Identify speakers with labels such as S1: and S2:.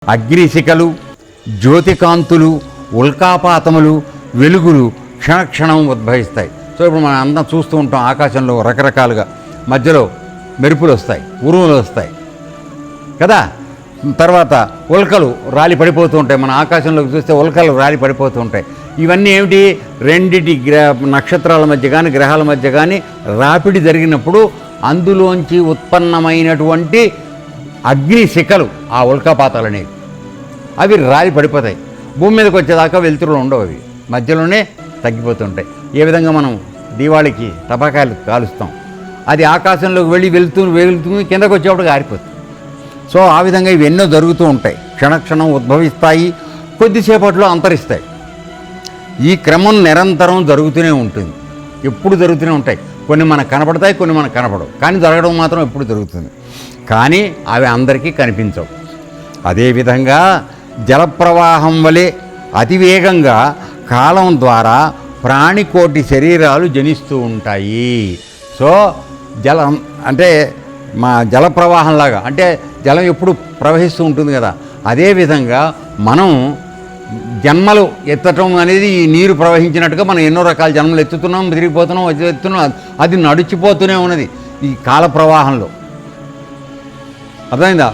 S1: అగ్నిశిఖలు, జ్యోతికాంతులు, ఉల్కాపాతములు, వెలుగులు క్షణక్షణం ఉద్భవిస్తాయి. సో ఇప్పుడు మనం అందరం చూస్తూ ఉంటాం, ఆకాశంలో రకరకాలుగా మధ్యలో మెరుపులు వస్తాయి, ఉరుములు వస్తాయి కదా. తర్వాత ఉల్కలు రాలి పడిపోతూ ఉంటాయి. మన ఆకాశంలోకి చూస్తే ఉల్కలు రాలి పడిపోతూ ఉంటాయి. ఇవన్నీ ఏమిటి? రెండిటి నక్షత్రాల మధ్య కానీ గ్రహాల మధ్య కానీ రాపిడి జరిగినప్పుడు అందులోంచి ఉత్పన్నమైనటువంటి అగ్నిశిఖలు, ఆ ఉల్కాపాతాలు అనేవి అవి రాలి పడిపోతాయి. భూమి మీదకి వచ్చేదాకా వెలుతురులు ఉండవు, అవి మధ్యలోనే తగ్గిపోతుంటాయి. ఏ విధంగా మనం దీవాళికి టపాకాయలు కాలుస్తాం, అది ఆకాశంలోకి వెళ్ళి వెళ్తుంది కిందకు వచ్చేప్పటికి ఆరిపోతుంది. సో ఆ విధంగా ఇవి ఎన్నో జరుగుతూ ఉంటాయి, క్షణక్షణం ఉద్భవిస్తాయి, కొద్దిసేపట్లో అంతరిస్తాయి. ఈ క్రమం నిరంతరం జరుగుతూనే ఉంటుంది, ఎప్పుడు జరుగుతూనే ఉంటాయి. కొన్ని మనకు కనపడతాయి, కొన్ని మనకు కనపడవు, కానీ జరగడం మాత్రం ఎప్పుడు జరుగుతుంది. కానీ అవి అందరికీ కనిపించవు. అదేవిధంగా జలప్రవాహం వలె అతివేగంగా కాలం ద్వారా ప్రాణికోటి శరీరాలు జనిస్తూ ఉంటాయి. సో జలం అంటే మా జల ప్రవాహంలాగా, అంటే జలం ఎప్పుడు ప్రవహిస్తూ ఉంటుంది కదా, అదేవిధంగా మనం జన్మలు ఎత్తటం అనేది ఈ నీరు ప్రవహించినట్టుగా మనం ఎన్నో రకాల జన్మలు ఎత్తుతున్నాం, తిరిగిపోతున్నాం, ఎత్తుతున్నాం. అది నడిచిపోతూనే ఉన్నది ఈ కాల ప్రవాహంలో. అర్థమైందా?